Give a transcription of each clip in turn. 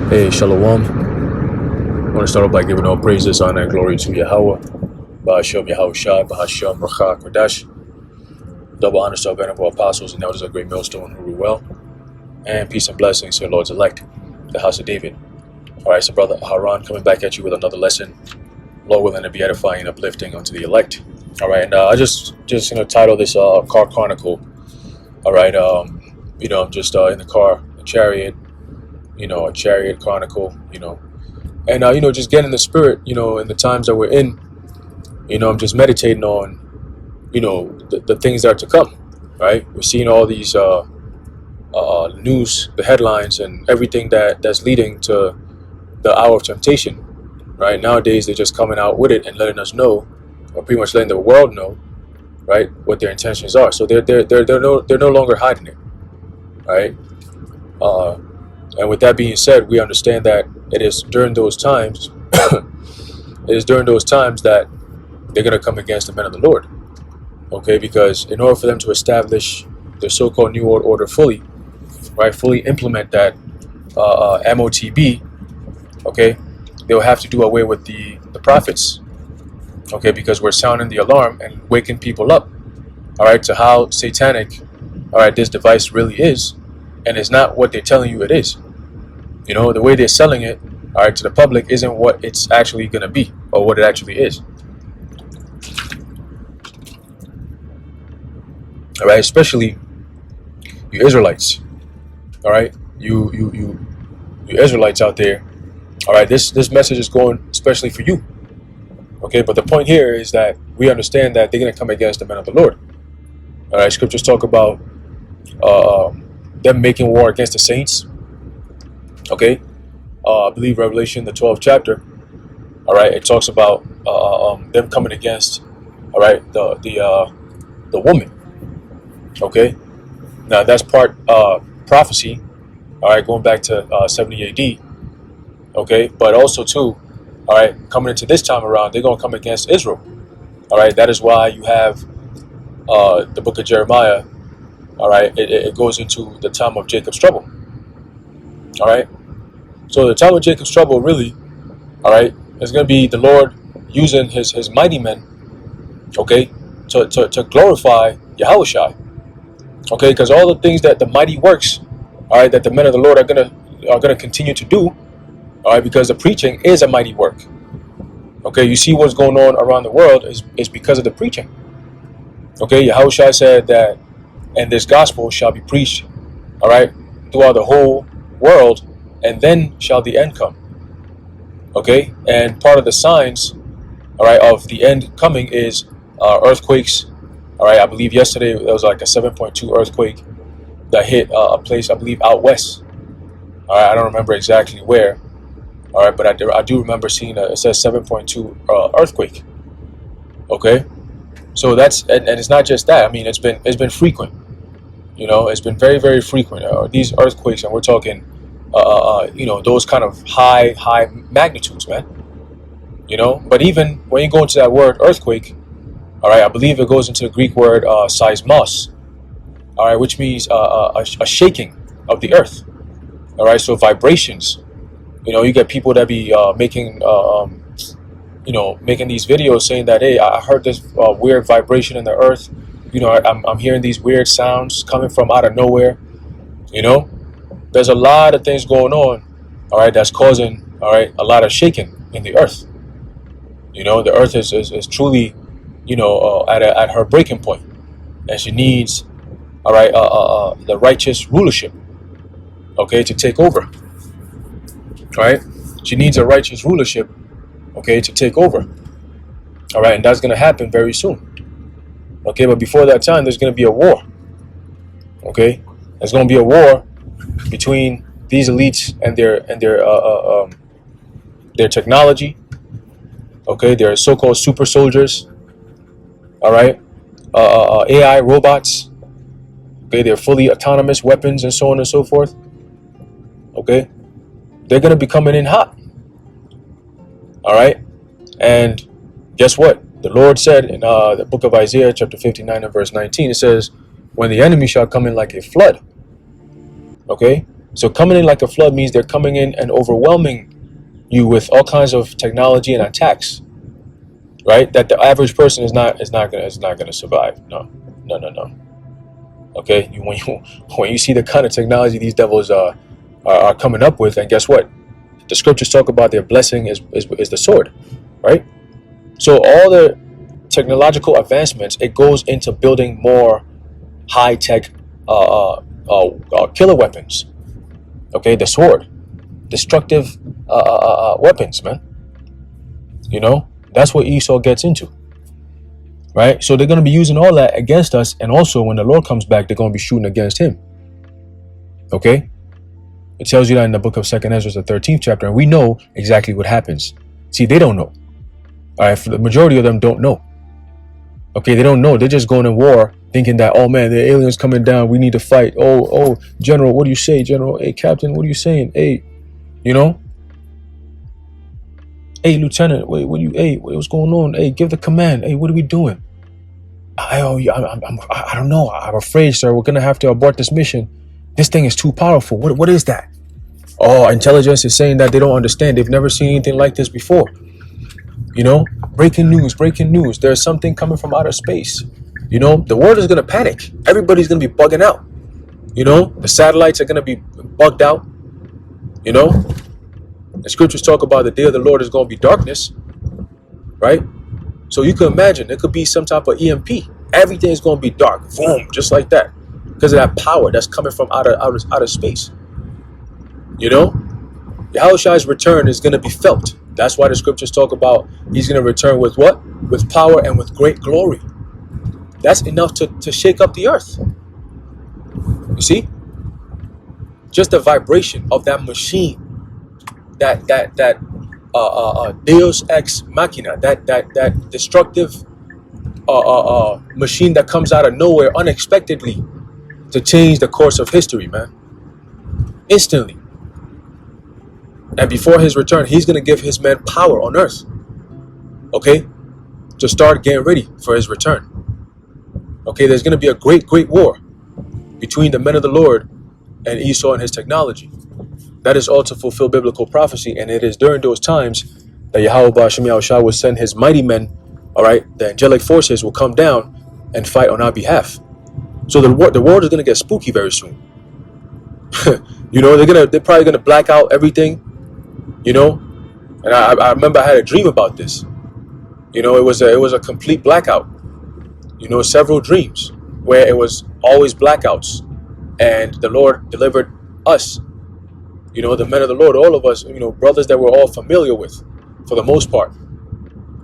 Hey, Shalom. I want to start off by giving all praises, honor, and glory to Yahweh, Ba'ashem Yahushai, Bahashem Racha Kodash. Double honors to our venerable apostles and elders of great millstone who rule well. And peace and blessings to the Lord's elect, the house of David. All right, so Brother Haran coming back at you with another lesson. Lord willing to be edifying and uplifting unto the elect. All right, and I just title this Car Chronicle. All right, I'm just in the car, a chariot. A chariot chronicle, and just getting the spirit, in the times that we're in, I'm just meditating on, the things that are to come, right? We're seeing all these news, the headlines, and everything that's leading to the hour of temptation, right? Nowadays they're just coming out with it and letting us know, or pretty much letting the world know, right, what their intentions are. So they're no longer hiding it, right? And with that being said, we understand that it is during those times, that they're going to come against the men of the Lord. Okay, because in order for them to establish the so-called New World Order fully, right, fully implement that MOTB, okay, they'll have to do away with the prophets, okay, because we're sounding the alarm and waking people up, all right, to how satanic, all right, this device really is, and it's not what they're telling you it is. The way they're selling it, all right, to the public isn't what it's actually going to be or what it actually is. All right, especially you Israelites. All right, you Israelites out there. All right, this message is going especially for you. Okay, but the point here is that we understand that they're going to come against the men of the Lord. All right, scriptures talk about them making war against the saints. Okay, I believe Revelation, the 12th chapter. All right, it talks about them coming against, all right, the woman. Okay, now that's part prophecy. All right, going back to 70 AD. Okay, but also too, all right, coming into this time around, they're gonna come against Israel. All right, that is why you have the book of Jeremiah. All right, it goes into the time of Jacob's trouble. All right. So the time of Jacob's trouble, really, all right, is going to be the Lord using his mighty men, okay, to glorify Yahushai, okay, because all the things that the mighty works, all right, that the men of the Lord are gonna continue to do, all right, because the preaching is a mighty work, okay. You see what's going on around the world is because of the preaching, okay. Yahushai said that, and this gospel shall be preached, all right, throughout the whole world, and then shall the end come. Okay, and part of the signs, all right, of the end coming is earthquakes. All right, I believe yesterday there was like a 7.2 earthquake that hit a place, I believe, out west. All right, I don't remember exactly where. All right, but I do remember seeing it says 7.2 earthquake. Okay, so that's and it's not just that. I mean, it's been frequent. It's been very, very frequent. These earthquakes, and we're talking, those kind of high magnitudes, man. But even when you go into that word earthquake, all right, I believe it goes into the Greek word seismos, all right, which means a shaking of the earth. All right, so vibrations. You get people that be making these videos saying that, hey, I heard this weird vibration in the earth. I'm hearing these weird sounds coming from out of nowhere. There's a lot of things going on, all right, that's causing, all right, a lot of shaking in the earth. The earth is truly, at her breaking point, and she needs, all right, the righteous rulership, okay, to take over. All right, she needs a righteous rulership, okay, to take over. All right, and that's going to happen very soon. Okay, but before that time, there's going to be a war. Okay, there's going to be a war between these elites and their technology. Okay, their so-called super soldiers. All right, AI robots. Okay, they're fully autonomous weapons and so on and so forth. Okay, they're going to be coming in hot. All right, and guess what? The Lord said in the book of Isaiah, chapter 59 and verse 19, it says, when the enemy shall come in like a flood, okay, So coming in like a flood means they're coming in and overwhelming you with all kinds of technology and attacks, right? That the average person is not gonna survive. No, no, no, no. Okay, when you see the kind of technology these devils are coming up with, and guess what? The scriptures talk about their blessing is the sword, right? So all the technological advancements, it goes into building more high tech killer weapons. Okay, the sword, destructive weapons, man. You know, that's what Esau gets into, right? So they're going to be using all that against us, and also when the Lord comes back, they're going to be shooting against him. Okay, it tells you that in the book of 2nd Ezra, the 13th chapter, and we know exactly what happens. See, they don't know. All right, for the majority of them don't know. Okay, they don't know. They're just going to war thinking that, oh man, the aliens coming down. We need to fight. Oh, General, what do you say, General? Hey, Captain, what are you saying? Hey, you know? Hey, Lieutenant, what's going on? Hey, give the command. Hey, what are we doing? I don't know. I'm afraid, sir. We're gonna have to abort this mission. This thing is too powerful. What is that? Oh, intelligence is saying that they don't understand. They've never seen anything like this before. You know, breaking news. There's something coming from outer space. You know, the world is going to panic. Everybody's going to be bugging out. You know, the satellites are going to be bugged out. You know, the scriptures talk about the day of the Lord is going to be darkness. Right? So you can imagine it could be some type of EMP. Everything is going to be dark. Boom, just like that. Because of that power that's coming from outer space. You know, Yahushua's return is going to be felt. That's why the scriptures talk about he's going to return with what? With power and with great glory. That's enough to shake up the earth. You see? Just the vibration of that machine, that Deus ex machina, that destructive machine that comes out of nowhere unexpectedly to change the course of history, man. Instantly. And before his return, he's going to give his men power on earth. Okay? To start getting ready for his return. Okay, there's going to be a great war between the men of the Lord and Esau and his technology. That is all to fulfill biblical prophecy, and it is during those times that Yahweh Ba'ashem Yahushua will send his mighty men, all right, the angelic forces will come down and fight on our behalf. So the world is going to get spooky very soon. You know, they're probably going to black out everything, you know, and I remember I had a dream about this. You know, it was a complete blackout. You know, several dreams where it was always blackouts, and the Lord delivered us, you know, the men of the Lord, all of us, you know, brothers that we're all familiar with for the most part,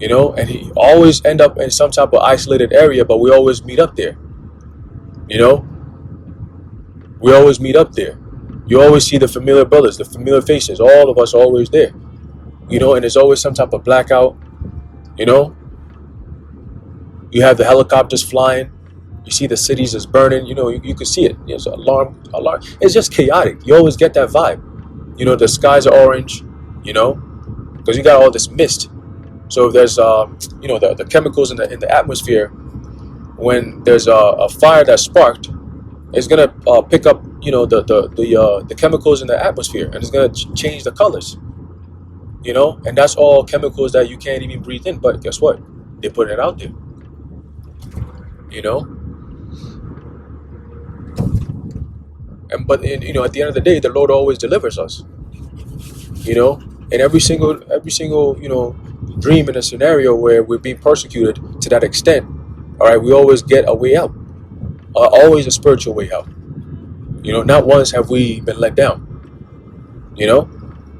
you know, and he always end up in some type of isolated area, but we always meet up there, you know, we always meet up there. You always see the familiar brothers, the familiar faces, all of us always there, you know, and there's always some type of blackout, you know. You have the helicopters flying. You see the cities is burning. You know, you can see it. It's alarm. It's just chaotic. You always get that vibe. You know, the skies are orange, you know, because you got all this mist. So if there's, you know, the chemicals in the atmosphere, when there's a fire that's sparked, it's going to pick up, you know, the chemicals in the atmosphere, and it's going to change the colors, you know, and that's all chemicals that you can't even breathe in. But guess what? They put it out there. You know, but you know, at the end of the day, the Lord always delivers us. You know, in every single you know dream in a scenario where we're being persecuted to that extent, all right, we always get a way out, always a spiritual way out. You know, not once have we been let down. You know,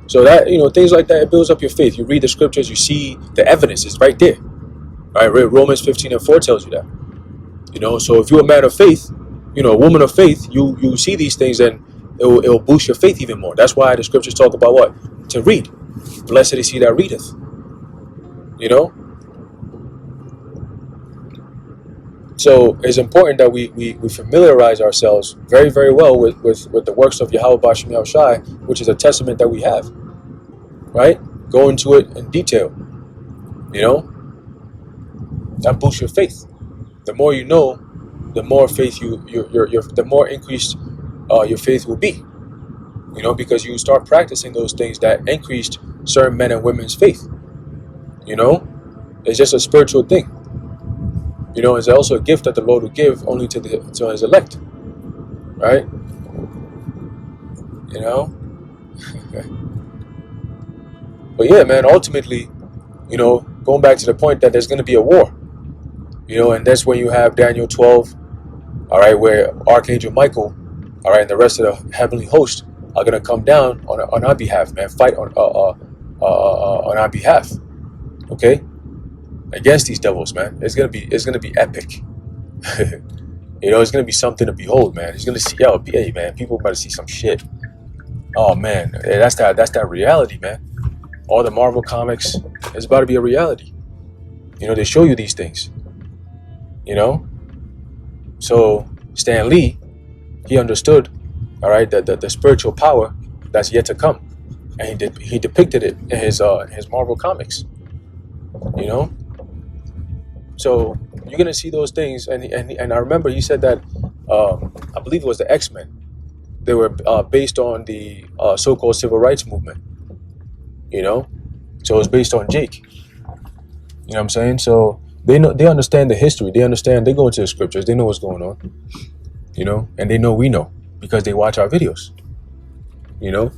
so that, you know, things like that, it builds up your faith. You read the scriptures, you see the evidence is right there. All right, Romans 15:4 tells you that. You know, so if you're a man of faith, you know, a woman of faith, you see these things, and it will boost your faith even more. That's why the scriptures talk about what? To read. Blessed is he that readeth. You know? So it's important that we familiarize ourselves very, very well with the works of Yahweh Ba'ashem Yahushua, which is a testament that we have. Right? Go into it in detail. You know? That boosts your faith. The more you know, the more faith the more increased your faith will be. You know, because you start practicing those things that increased certain men and women's faith. You know, it's just a spiritual thing. You know, it's also a gift that the Lord will give only to His elect, right? You know, but yeah, man. Ultimately, you know, going back to the point that there's going to be a war. You know, and that's when you have Daniel 12, all right, where Archangel Michael, all right, and the rest of the heavenly host are going to come down on our behalf, man, fight on our behalf, okay, against these devils, man. It's gonna be epic. You know, it's gonna be something to behold, man. It's gonna see, yo, hey, man, people about to see some shit. Oh man, that's that reality, man. All the Marvel comics is about to be a reality. You know, they show you these things. You know, so Stan Lee, he understood, all right, the spiritual power that's yet to come, and he depicted it in his Marvel comics. You know, so you're gonna see those things, and I remember he said that I believe it was the X-Men. They were based on the so-called civil rights movement. You know, so it was based on Jake. You know what I'm saying? So they understand the history. They understand. They go into the scriptures. They know what's going on. You know, and they know we know because they watch our videos. You know,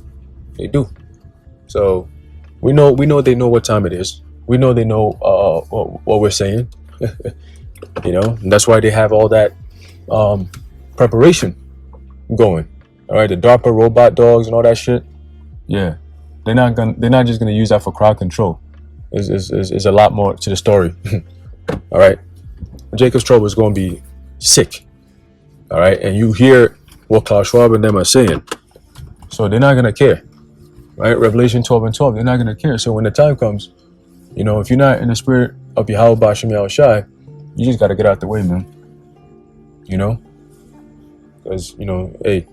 they do. So we know they know what time it is. We know they know what we're saying. You know, and that's why they have all that preparation going. All right, the DARPA robot dogs and all that shit. Yeah, they're not just gonna use that for crowd control. There's a lot more to the story. All right, Jacob's trouble is gonna be sick. All right, and you hear what Klaus Schwab and them are saying, so they're not gonna care. Right, Revelation 12:12, they're not gonna care. So when the time comes, you know, if you're not in the spirit of Yahweh Bashim Yahushai, you just gotta get out the way, man. You know, because you know, hey,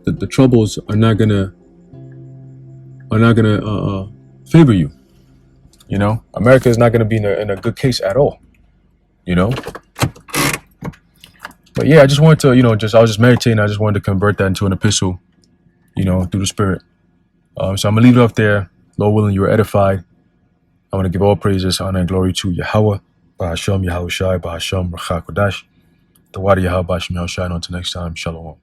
the troubles are not gonna favor you. You know, America is not gonna be in a good case at all. You know, but yeah, I just wanted to, you know, I was just meditating. I just wanted to convert that into an epistle, you know, through the Spirit. So I'm gonna leave it up there. Lord willing, you are edified. I want to give all praises, honor, and glory to Yahweh, Bahasham, Yahushai, Bahasham, Racha Kodash, the Wadi Yahweh, Bahasham, Yahushai. Until next time, Shalom.